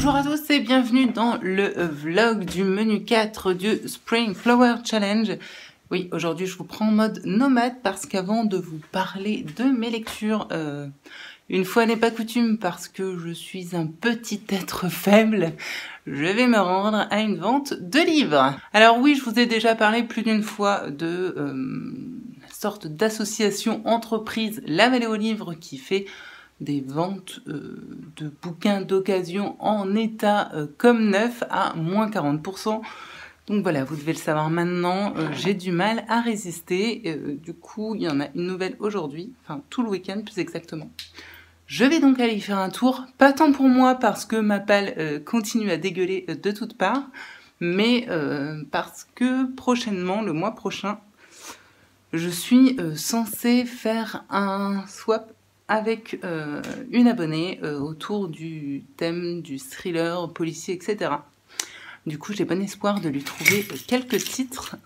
Bonjour à tous et bienvenue dans le vlog du menu 4 du Spring Flower Challenge. Oui, aujourd'hui je vous prends en mode nomade parce qu'avant de vous parler de mes lectures, une fois n'est pas coutume parce que je suis un petit être faible, je vais me rendre à une vente de livres. Alors oui, je vous ai déjà parlé plus d'une fois de sorte d'association entreprise La Vallée aux Livres qui fait des ventes de bouquins d'occasion en état comme neuf à moins 40%. Donc voilà, vous devez le savoir maintenant, j'ai du mal à résister. Du coup, il y en a une nouvelle aujourd'hui, enfin tout le week-end plus exactement. Je vais donc aller y faire un tour, pas tant pour moi parce que ma palle continue à dégueuler de toutes parts, mais parce que prochainement, le mois prochain, je suis censée faire un swap avec une abonnée autour du thème du thriller, policier, etc. Du coup, j'ai bon espoir de lui trouver quelques titres,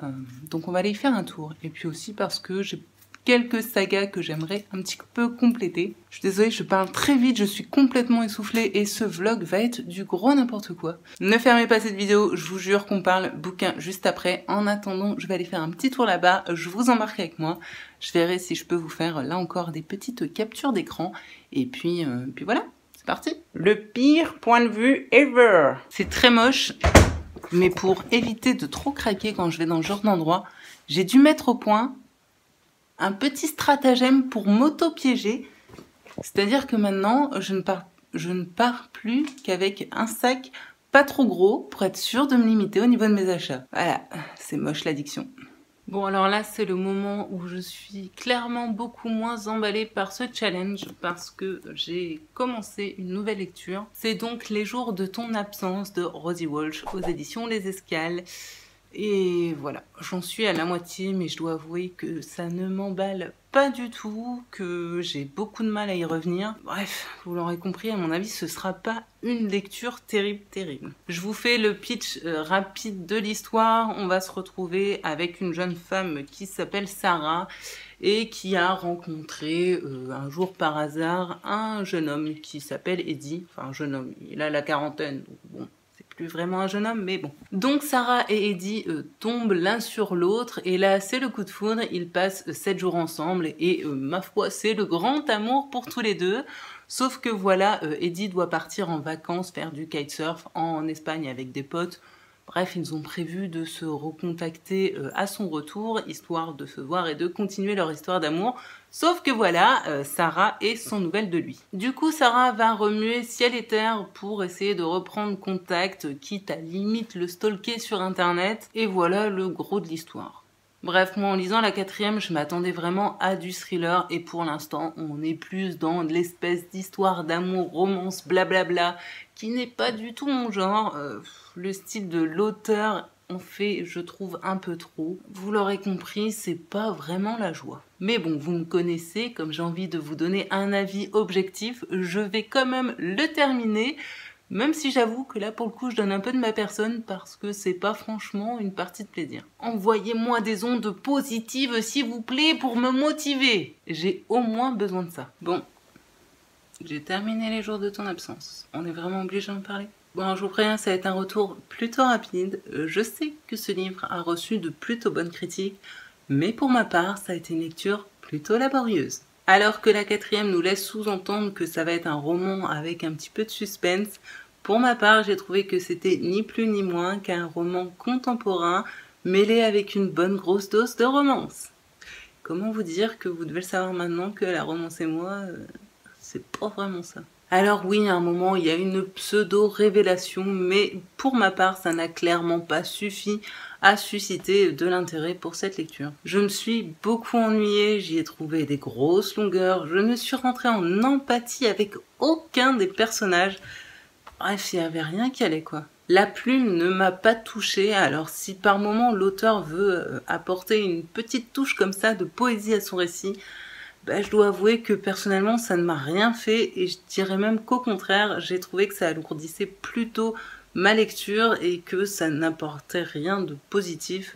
donc on va aller y faire un tour. Et puis aussi parce que j'ai quelques sagas que j'aimerais un petit peu compléter. Je suis désolée, je parle très vite, je suis complètement essoufflée et ce vlog va être du gros n'importe quoi. Ne fermez pas cette vidéo, je vous jure qu'on parle bouquin juste après. En attendant, je vais aller faire un petit tour là-bas, je vous embarque avec moi. Je verrai si je peux vous faire là encore des petites captures d'écran. Et puis voilà, c'est parti. Le pire point de vue ever. C'est très moche, mais pour éviter de trop craquer quand je vais dans ce genre d'endroit, j'ai dû mettre au point un petit stratagème pour m'auto-piéger, c'est-à-dire que maintenant je ne pars plus qu'avec un sac pas trop gros pour être sûre de me limiter au niveau de mes achats. Voilà, c'est moche l'addiction. Bon alors là c'est le moment où je suis clairement beaucoup moins emballée par ce challenge parce que j'ai commencé une nouvelle lecture. C'est donc Les jours de ton absence de Rosie Walsh aux éditions Les Escales. Et voilà, j'en suis à la moitié, mais je dois avouer que ça ne m'emballe pas du tout, que j'ai beaucoup de mal à y revenir. Bref, vous l'aurez compris, à mon avis, ce sera pas une lecture terrible. Je vous fais le pitch rapide de l'histoire. On va se retrouver avec une jeune femme qui s'appelle Sarah et qui a rencontré un jour par hasard un jeune homme qui s'appelle Eddie. Enfin, un jeune homme, il a la quarantaine, donc bon. Plus vraiment un jeune homme, mais bon. Donc Sarah et Eddie tombent l'un sur l'autre, et là c'est le coup de foudre, ils passent 7 jours ensemble, et ma foi c'est le grand amour pour tous les deux. Sauf que voilà, Eddie doit partir en vacances faire du kitesurf en Espagne avec des potes. Bref, ils ont prévu de se recontacter à son retour, histoire de se voir et de continuer leur histoire d'amour. Sauf que voilà, Sarah est sans nouvelles de lui. Du coup, Sarah va remuer ciel et terre pour essayer de reprendre contact, quitte à limite le stalker sur internet. Et voilà le gros de l'histoire. Bref, moi en lisant la 4e, je m'attendais vraiment à du thriller et pour l'instant, on est plus dans l'espèce d'histoire d'amour, romance, blablabla, qui n'est pas du tout mon genre. Le style de l'auteur en fait, je trouve, un peu trop. Vous l'aurez compris, c'est pas vraiment la joie. Mais bon, vous me connaissez, comme j'ai envie de vous donner un avis objectif, je vais quand même le terminer. Même si j'avoue que là, pour le coup, je donne un peu de ma personne parce que c'est pas franchement une partie de plaisir. Envoyez-moi des ondes positives, s'il vous plaît, pour me motiver. J'ai au moins besoin de ça. Bon, j'ai terminé Les jours de ton absence. On est vraiment obligé d'en parler? Bon, je vous préviens, ça va être un retour plutôt rapide. Je sais que ce livre a reçu de plutôt bonnes critiques, mais pour ma part, ça a été une lecture plutôt laborieuse. Alors que la 4e nous laisse sous-entendre que ça va être un roman avec un petit peu de suspense, pour ma part, j'ai trouvé que c'était ni plus ni moins qu'un roman contemporain mêlé avec une bonne grosse dose de romance. Comment vous dire que vous devez le savoir maintenant que la romance et moi, c'est pas vraiment ça. Alors oui, à un moment, il y a une pseudo-révélation, mais pour ma part, ça n'a clairement pas suffi à susciter de l'intérêt pour cette lecture. Je me suis beaucoup ennuyée, j'y ai trouvé des grosses longueurs, je ne suis rentrée en empathie avec aucun des personnages. Bref, il n'y avait rien qui allait quoi. La plume ne m'a pas touchée, alors si par moment l'auteur veut apporter une petite touche comme ça de poésie à son récit, je dois avouer que personnellement ça ne m'a rien fait et je dirais même qu'au contraire j'ai trouvé que ça alourdissait plutôt ma lecture et que ça n'apportait rien de positif.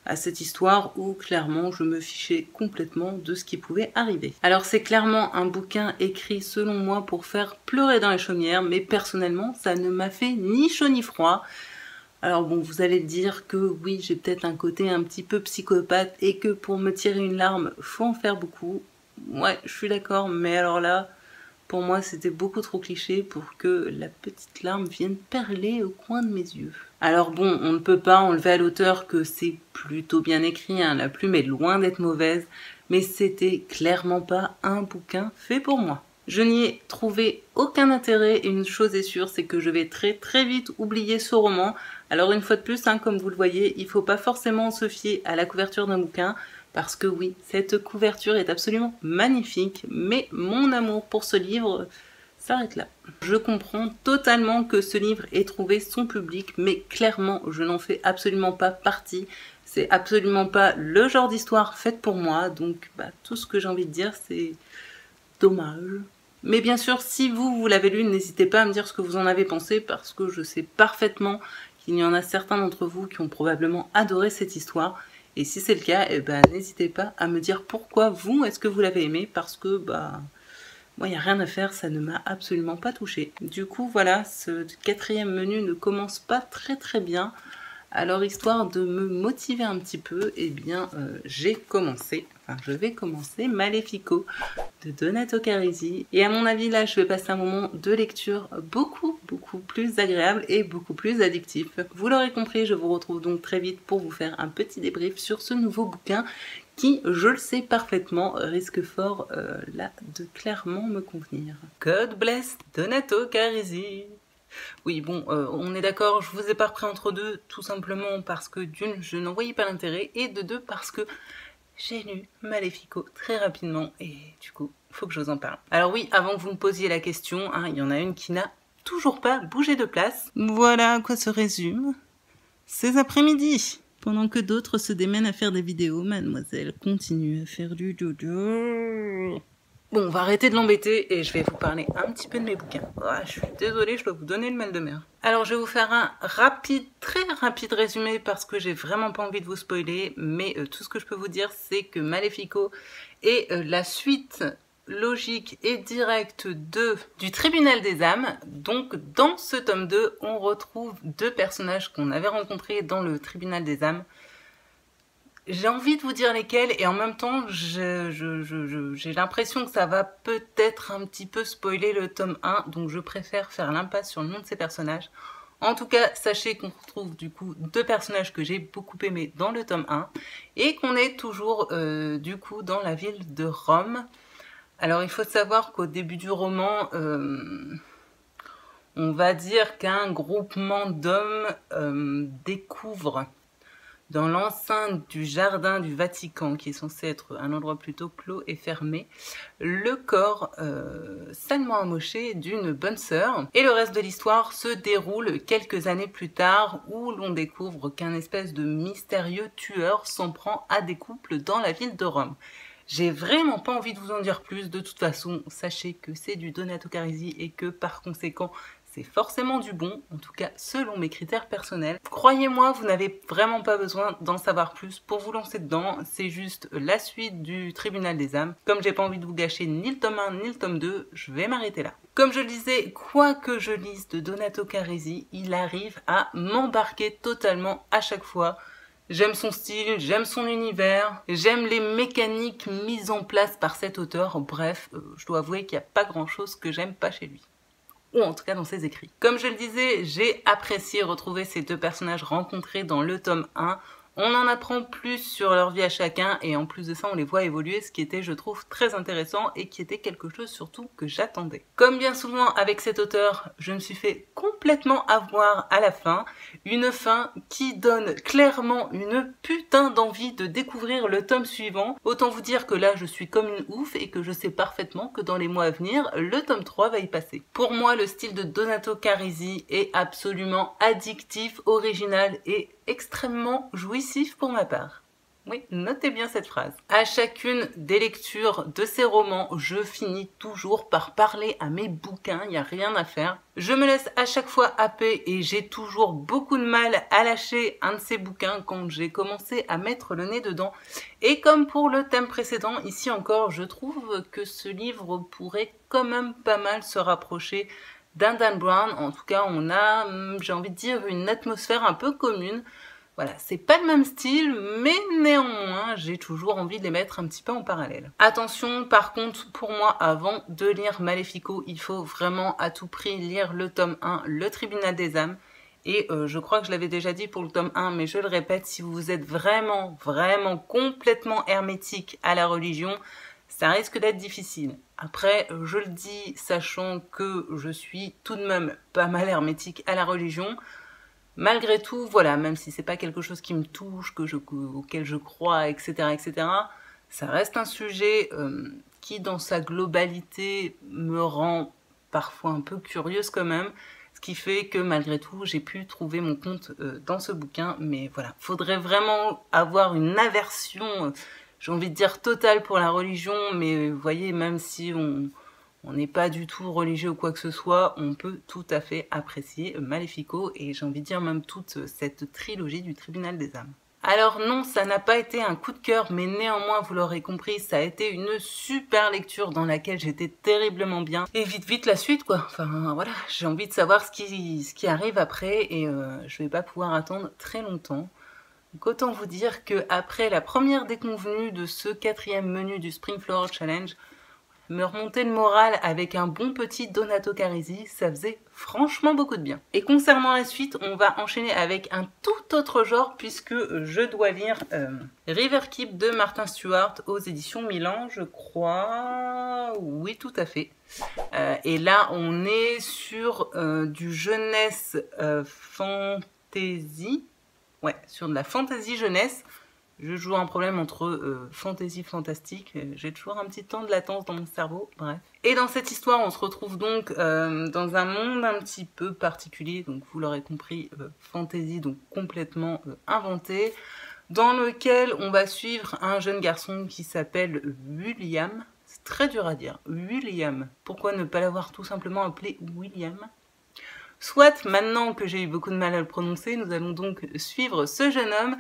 à cette histoire où clairement je me fichais complètement de ce qui pouvait arriver. Alors c'est clairement un bouquin écrit selon moi pour faire pleurer dans les chaumières, mais personnellement ça ne m'a fait ni chaud ni froid. Alors bon, vous allez dire que oui, j'ai peut-être un côté un petit peu psychopathe et que pour me tirer une larme, faut en faire beaucoup. Ouais, je suis d'accord, mais alors là, pour moi, c'était beaucoup trop cliché pour que la petite larme vienne perler au coin de mes yeux. Alors bon, on ne peut pas enlever à l'auteur que c'est plutôt bien écrit, hein, la plume est loin d'être mauvaise, mais c'était clairement pas un bouquin fait pour moi. Je n'y ai trouvé aucun intérêt et une chose est sûre, c'est que je vais très vite oublier ce roman. Alors une fois de plus, hein, comme vous le voyez, il ne faut pas forcément se fier à la couverture d'un bouquin, parce que oui, cette couverture est absolument magnifique, mais mon amour pour ce livre s'arrête là. Je comprends totalement que ce livre ait trouvé son public, mais clairement, je n'en fais absolument pas partie. C'est absolument pas le genre d'histoire faite pour moi, donc tout ce que j'ai envie de dire, c'est dommage. Mais bien sûr, si vous l'avez lu, n'hésitez pas à me dire ce que vous en avez pensé, parce que je sais parfaitement qu'il y en a certains d'entre vous qui ont probablement adoré cette histoire. Et si c'est le cas, n'hésitez pas à me dire pourquoi vous, est-ce que vous l'avez aimé, parce que moi, il n'y a rien à faire, ça ne m'a absolument pas touchée. Du coup, voilà, ce 4e menu ne commence pas très bien. Alors, histoire de me motiver un petit peu, je vais commencer Malefico de Donato Carisi. Et à mon avis, là, je vais passer un moment de lecture beaucoup plus agréable et beaucoup plus addictif. Vous l'aurez compris, je vous retrouve donc très vite pour vous faire un petit débrief sur ce nouveau bouquin qui, je le sais parfaitement, risque fort là de clairement me convenir. God bless Donato Carisi. Oui, bon, on est d'accord, je vous ai pas repris entre deux, tout simplement parce que d'une, je n'en voyais pas l'intérêt, et de deux, parce que j'ai lu Malefico très rapidement, et du coup, il faut que je vous en parle. Alors oui, avant que vous me posiez la question, hein, il y en a une qui n'a toujours pas bougé de place. Voilà à quoi se résume ces après-midi. Pendant que d'autres se démènent à faire des vidéos, mademoiselle continue à faire du dodo. Bon, on va arrêter de l'embêter et je vais vous parler un petit peu de mes bouquins. Je suis désolée, je dois vous donner le mal de mer. Alors, je vais vous faire un très rapide résumé parce que j'ai vraiment pas envie de vous spoiler, mais tout ce que je peux vous dire, c'est que Malefico est la suite logique et directe du Tribunal des âmes. Donc, dans ce tome 2, on retrouve deux personnages qu'on avait rencontrés dans le Tribunal des âmes. J'ai envie de vous dire lesquels et en même temps j'ai l'impression que ça va peut-être un petit peu spoiler le tome 1, donc je préfère faire l'impasse sur le nom de ces personnages. En tout cas, sachez qu'on retrouve du coup deux personnages que j'ai beaucoup aimés dans le tome 1 et qu'on est toujours du coup dans la ville de Rome. Alors il faut savoir qu'au début du roman, on va dire qu'un groupement d'hommes découvre dans l'enceinte du jardin du Vatican, qui est censé être un endroit plutôt clos et fermé, le corps salement amoché d'une bonne sœur. Et le reste de l'histoire se déroule quelques années plus tard, où l'on découvre qu'un espèce de mystérieux tueur s'en prend à des couples dans la ville de Rome. J'ai vraiment pas envie de vous en dire plus, de toute façon, sachez que c'est du Donato Carisi et que par conséquent, c'est forcément du bon, en tout cas selon mes critères personnels. Croyez-moi, vous n'avez vraiment pas besoin d'en savoir plus pour vous lancer dedans, c'est juste la suite du Tribunal des âmes. Comme j'ai pas envie de vous gâcher ni le tome 1 ni le tome 2, je vais m'arrêter là. Comme je le disais, quoi que je lise de Donato Carisi, il arrive à m'embarquer totalement à chaque fois. J'aime son style, j'aime son univers, j'aime les mécaniques mises en place par cet auteur. Bref, je dois avouer qu'il n'y a pas grand chose que j'aime pas chez lui. Ou en tout cas dans ses écrits. Comme je le disais, j'ai apprécié retrouver ces deux personnages rencontrés dans le tome 1. On en apprend plus sur leur vie à chacun et en plus de ça on les voit évoluer, ce qui était je trouve très intéressant et qui était quelque chose surtout que j'attendais. Comme bien souvent avec cet auteur, je me suis fait complètement avoir à la fin, une fin qui donne clairement une putain d'envie de découvrir le tome suivant. Autant vous dire que là je suis comme une ouf et que je sais parfaitement que dans les mois à venir, le tome 3 va y passer. Pour moi le style de Donato Carisi est absolument addictif, original et extrêmement jouissif pour ma part. Oui, notez bien cette phrase. À chacune des lectures de ces romans, je finis toujours par parler à mes bouquins, il n'y a rien à faire. Je me laisse à chaque fois happer et j'ai toujours beaucoup de mal à lâcher un de ces bouquins quand j'ai commencé à mettre le nez dedans. Et comme pour le thème précédent, ici encore, je trouve que ce livre pourrait quand même pas mal se rapprocher d'un Dan Brown. En tout cas, on a, j'ai envie de dire, une atmosphère un peu commune. Voilà, c'est pas le même style, mais néanmoins, j'ai toujours envie de les mettre un petit peu en parallèle. Attention, par contre, pour moi, avant de lire Maléfico, il faut vraiment à tout prix lire le tome 1, Le Tribunal des âmes. Et je crois que je l'avais déjà dit pour le tome 1, mais je le répète, si vous êtes vraiment complètement hermétique à la religion, ça risque d'être difficile. Après, je le dis, sachant que je suis tout de même pas mal hermétique à la religion. Malgré tout, voilà, même si c'est pas quelque chose qui me touche, auquel je crois, etc., ça reste un sujet qui, dans sa globalité, me rend parfois un peu curieuse quand même, ce qui fait que malgré tout, j'ai pu trouver mon compte dans ce bouquin, mais voilà, faudrait vraiment avoir une aversion, j'ai envie de dire totale pour la religion, mais vous voyez, même si on n'est pas du tout religieux ou quoi que ce soit, on peut tout à fait apprécier Maléfico et j'ai envie de dire même toute cette trilogie du Tribunal des âmes. Alors non, ça n'a pas été un coup de cœur, mais néanmoins, vous l'aurez compris, ça a été une super lecture dans laquelle j'étais terriblement bien. Et vite la suite quoi, enfin voilà, j'ai envie de savoir ce qui arrive après et je vais pas pouvoir attendre très longtemps. Donc autant vous dire que après la première déconvenue de ce 4e menu du Spring Flower Challenge, me remonter le moral avec un bon petit Donato Carisi, ça faisait franchement beaucoup de bien. Et concernant la suite, on va enchaîner avec un tout autre genre puisque je dois lire Riverkeep de Martin Stewart aux éditions Milan, je crois. Oui, tout à fait. Et là, on est sur du jeunesse fantasy. Ouais, sur de la fantasy jeunesse. Je joue un problème entre fantasy fantastique, j'ai toujours un petit temps de latence dans mon cerveau, bref. Et dans cette histoire, on se retrouve donc dans un monde un petit peu particulier, donc vous l'aurez compris, fantasy, donc complètement inventé, dans lequel on va suivre un jeune garçon qui s'appelle William. C'est très dur à dire, William. Pourquoi ne pas l'avoir tout simplement appelé William ? Soit, maintenant que j'ai eu beaucoup de mal à le prononcer, nous allons donc suivre ce jeune homme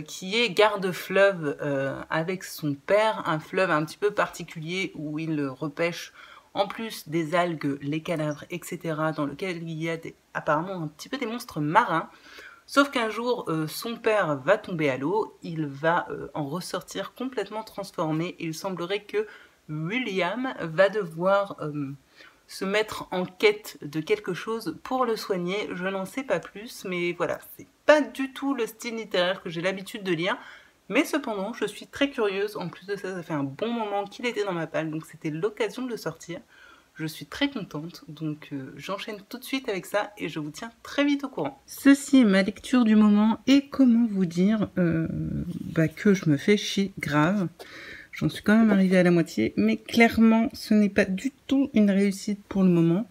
qui est garde-fleuve avec son père, un fleuve un petit peu particulier où il repêche en plus des algues, les cadavres, etc., dans lequel il y a apparemment un petit peu des monstres marins. Sauf qu'un jour, son père va tomber à l'eau, il va en ressortir complètement transformé et il semblerait que William va devoir se mettre en quête de quelque chose pour le soigner. Je n'en sais pas plus, mais voilà, c'est pas du tout le style littéraire que j'ai l'habitude de lire, mais cependant, je suis très curieuse. En plus de ça, ça fait un bon moment qu'il était dans ma palle, donc c'était l'occasion de le sortir. Je suis très contente, donc j'enchaîne tout de suite avec ça et je vous tiens très vite au courant. Ceci est ma lecture du moment et comment vous dire que je me fais chier grave. J'en suis quand même arrivée à la moitié, mais clairement, ce n'est pas du tout une réussite pour le moment.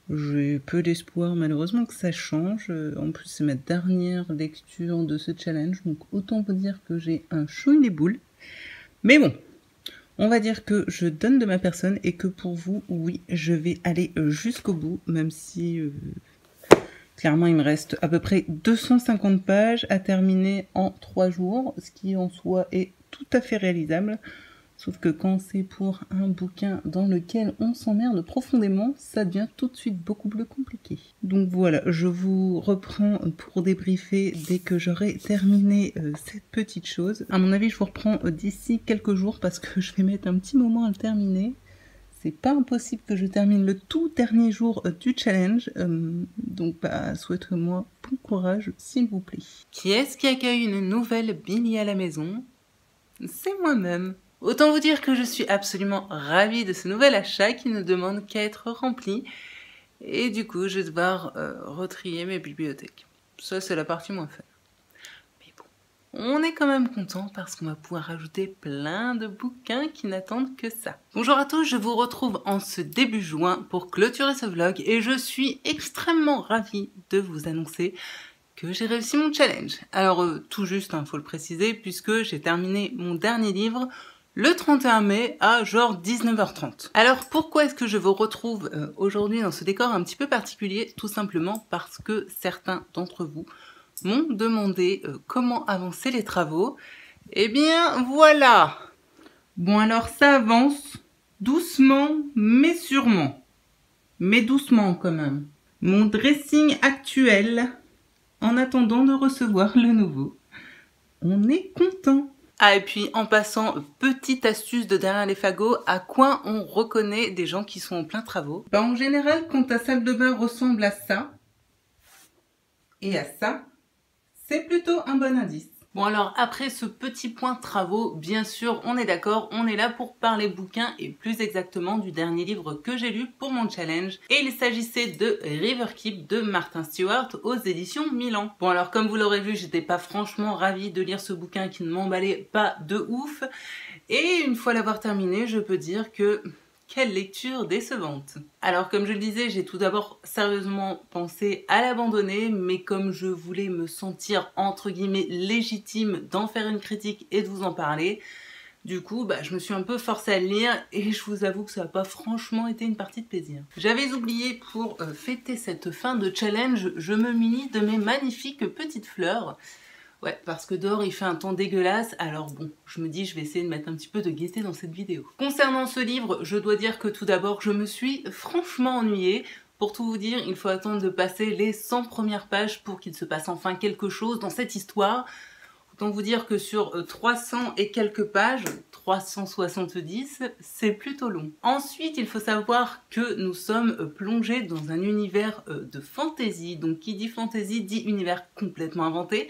J'ai peu d'espoir, malheureusement, que ça change. En plus, c'est ma dernière lecture de ce challenge, donc autant vous dire que j'ai un chouille les boules. Mais bon, on va dire que je donne de ma personne et que pour vous, oui, je vais aller jusqu'au bout, même si clairement, il me reste à peu près 250 pages à terminer en 3 jours, ce qui en soi est tout à fait réalisable, sauf que quand c'est pour un bouquin dans lequel on s'emmerde profondément, ça devient tout de suite beaucoup plus compliqué. Donc voilà, je vous reprends pour débriefer dès que j'aurai terminé cette petite chose. À mon avis, je vous reprends d'ici quelques jours parce que je vais mettre un petit moment à le terminer. C'est pas impossible que je termine le tout dernier jour du challenge, donc souhaitez-moi bon courage s'il vous plaît. Qui est-ce qui accueille une nouvelle Billy à la maison ? C'est moi-même. Autant vous dire que je suis absolument ravie de ce nouvel achat qui ne demande qu'à être rempli. Et du coup, je vais devoir retrier mes bibliothèques. Ça, c'est la partie moins fun. Mais bon, on est quand même content parce qu'on va pouvoir rajouter plein de bouquins qui n'attendent que ça. Bonjour à tous, je vous retrouve en ce début juin pour clôturer ce vlog et je suis extrêmement ravie de vous annoncer que j'ai réussi mon challenge. Alors tout juste, faut le préciser, puisque j'ai terminé mon dernier livre le 31 mai à genre 19h30. Alors pourquoi est-ce que je vous retrouve aujourd'hui dans ce décor un petit peu particulier? Tout simplement parce que certains d'entre vous m'ont demandé comment avancer les travaux. Eh bien voilà. Bon alors ça avance doucement mais sûrement. Mais doucement quand même. Mon dressing actuel, en attendant de recevoir le nouveau. On est content. Ah, et puis en passant, petite astuce de derrière les fagots, à quoi on reconnaît des gens qui sont en plein travaux? Ben, en général, quand ta salle de bain ressemble à ça, et à ça, c'est plutôt un bon indice. Bon alors, après ce petit point travaux, bien sûr, on est d'accord, on est là pour parler bouquin et plus exactement du dernier livre que j'ai lu pour mon challenge. Et il s'agissait de Riverkeep de Martin Stewart aux éditions Milan. Bon alors, comme vous l'aurez vu, j'étais pas franchement ravie de lire ce bouquin qui ne m'emballait pas de ouf. Et une fois l'avoir terminé, je peux dire que... quelle lecture décevante! Alors comme je le disais, j'ai tout d'abord sérieusement pensé à l'abandonner, mais comme je voulais me sentir entre guillemets légitime d'en faire une critique et de vous en parler, du coup je me suis un peu forcée à le lire et je vous avoue que ça n'a pas franchement été une partie de plaisir. J'avais oublié pour fêter cette fin de challenge, je me munis de mes magnifiques petites fleurs. Ouais, parce que dehors il fait un temps dégueulasse, alors bon, je me dis je vais essayer de mettre un petit peu de gaieté dans cette vidéo. Concernant ce livre, je dois dire que tout d'abord je me suis franchement ennuyée. Pour tout vous dire, il faut attendre de passer les 100 premières pages pour qu'il se passe enfin quelque chose dans cette histoire. Autant vous dire que sur 300 et quelques pages, 370, c'est plutôt long. Ensuite, il faut savoir que nous sommes plongés dans un univers de fantasy. Donc qui dit fantasy dit univers complètement inventé.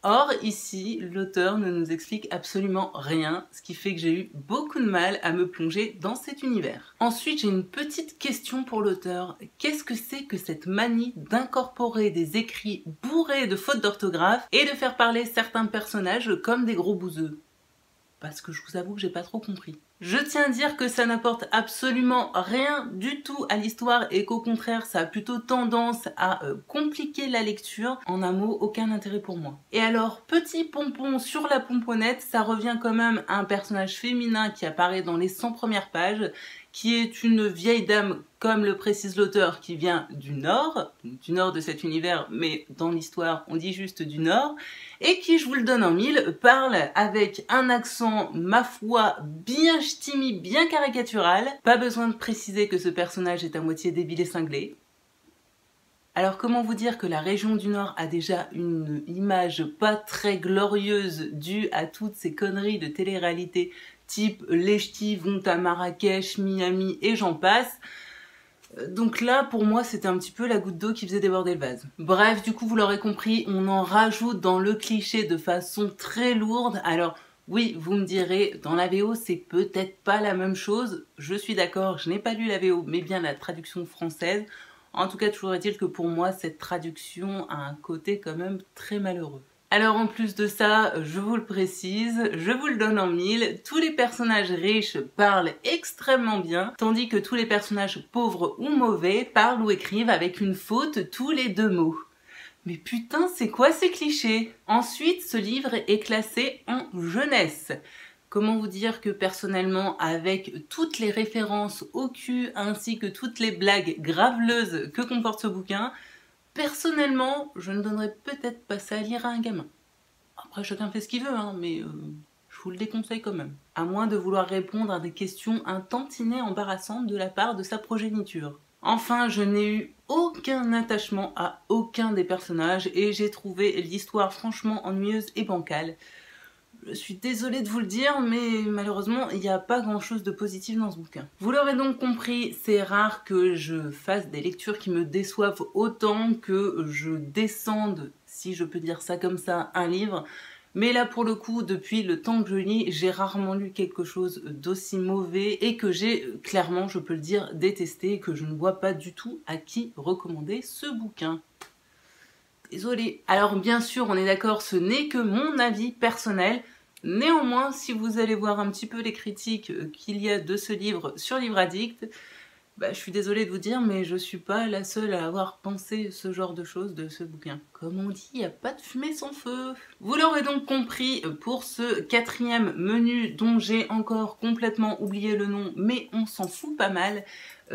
Or, ici, l'auteur ne nous explique absolument rien, ce qui fait que j'ai eu beaucoup de mal à me plonger dans cet univers. Ensuite, j'ai une petite question pour l'auteur. Qu'est-ce que c'est que cette manie d'incorporer des écrits bourrés de fautes d'orthographe et de faire parler certains personnages comme des gros bouseux? Parce que je vous avoue que j'ai pas trop compris. Je tiens à dire que ça n'apporte absolument rien du tout à l'histoire et qu'au contraire ça a plutôt tendance à compliquer la lecture. En un mot, aucun intérêt pour moi. Et alors, petit pompon sur la pomponnette, ça revient quand même à un personnage féminin qui apparaît dans les 100 premières pages, qui est une vieille dame, comme le précise l'auteur, qui vient du nord de cet univers, mais dans l'histoire on dit juste du nord, et qui, je vous le donne en mille, parle avec un accent, ma foi, bien ch'timi, bien caricatural. Pas besoin de préciser que ce personnage est à moitié débile et cinglé. Alors comment vous dire que la région du Nord a déjà une image pas très glorieuse due à toutes ces conneries de télé-réalité type les ch'tis vont à Marrakech, Miami et j'en passe. Donc là, pour moi, c'était un petit peu la goutte d'eau qui faisait déborder le vase. Bref, du coup, vous l'aurez compris, on en rajoute dans le cliché de façon très lourde. Alors oui, vous me direz, dans la VO, c'est peut-être pas la même chose. Je suis d'accord, je n'ai pas lu la VO, mais bien la traduction française. En tout cas, toujours est-il que pour moi, cette traduction a un côté quand même très malheureux. Alors en plus de ça, je vous le précise, je vous le donne en mille, tous les personnages riches parlent extrêmement bien, tandis que tous les personnages pauvres ou mauvais parlent ou écrivent avec une faute tous les 2 mots. Mais putain, c'est quoi ces clichés? Ensuite, ce livre est classé en jeunesse. Comment vous dire que personnellement, avec toutes les références au cul ainsi que toutes les blagues graveleuses que comporte ce bouquin, personnellement, je ne donnerais peut-être pas ça à lire à un gamin. Après, chacun fait ce qu'il veut, hein, mais je vous le déconseille quand même. À moins de vouloir répondre à des questions un tantinet embarrassantes de la part de sa progéniture. Enfin, je n'ai eu aucun attachement à aucun des personnages et j'ai trouvé l'histoire franchement ennuyeuse et bancale. Je suis désolée de vous le dire, mais malheureusement, il n'y a pas grand-chose de positif dans ce bouquin. Vous l'aurez donc compris, c'est rare que je fasse des lectures qui me déçoivent autant que je descende, si je peux dire ça comme ça, un livre. Mais là, pour le coup, depuis le temps que je lis, j'ai rarement lu quelque chose d'aussi mauvais et que j'ai, clairement, je peux le dire, détesté et que je ne vois pas du tout à qui recommander ce bouquin. Désolée. Alors bien sûr, on est d'accord, ce n'est que mon avis personnel. Néanmoins, si vous allez voir un petit peu les critiques qu'il y a de ce livre sur Livre Addict, Bah, je suis désolée de vous dire, mais je suis pas la seule à avoir pensé ce genre de choses de ce bouquin. Comme on dit, il n'y a pas de fumée sans feu. Vous l'aurez donc compris, pour ce 4e menu dont j'ai encore complètement oublié le nom, mais on s'en fout pas mal,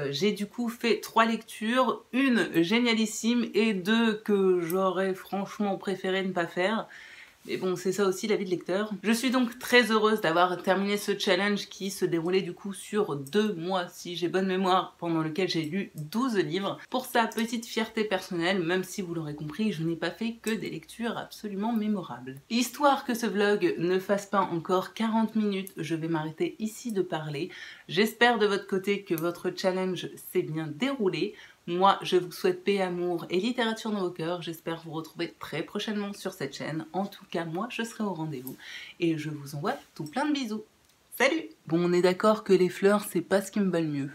j'ai du coup fait 3 lectures, une génialissime et 2 que j'aurais franchement préféré ne pas faire. Mais bon, c'est ça aussi la vie de lecteur. Je suis donc très heureuse d'avoir terminé ce challenge qui se déroulait du coup sur 2 mois, si j'ai bonne mémoire, pendant lequel j'ai lu 12 livres. Pour sa petite fierté personnelle, même si vous l'aurez compris, je n'ai pas fait que des lectures absolument mémorables. Histoire que ce vlog ne fasse pas encore 40 minutes, je vais m'arrêter ici de parler. J'espère de votre côté que votre challenge s'est bien déroulé. Moi, je vous souhaite paix, amour et littérature dans vos cœurs. J'espère vous retrouver très prochainement sur cette chaîne. En tout cas, moi, je serai au rendez-vous. Et je vous envoie tout plein de bisous. Salut! Bon, on est d'accord que les fleurs, c'est pas ce qui me va le mieux.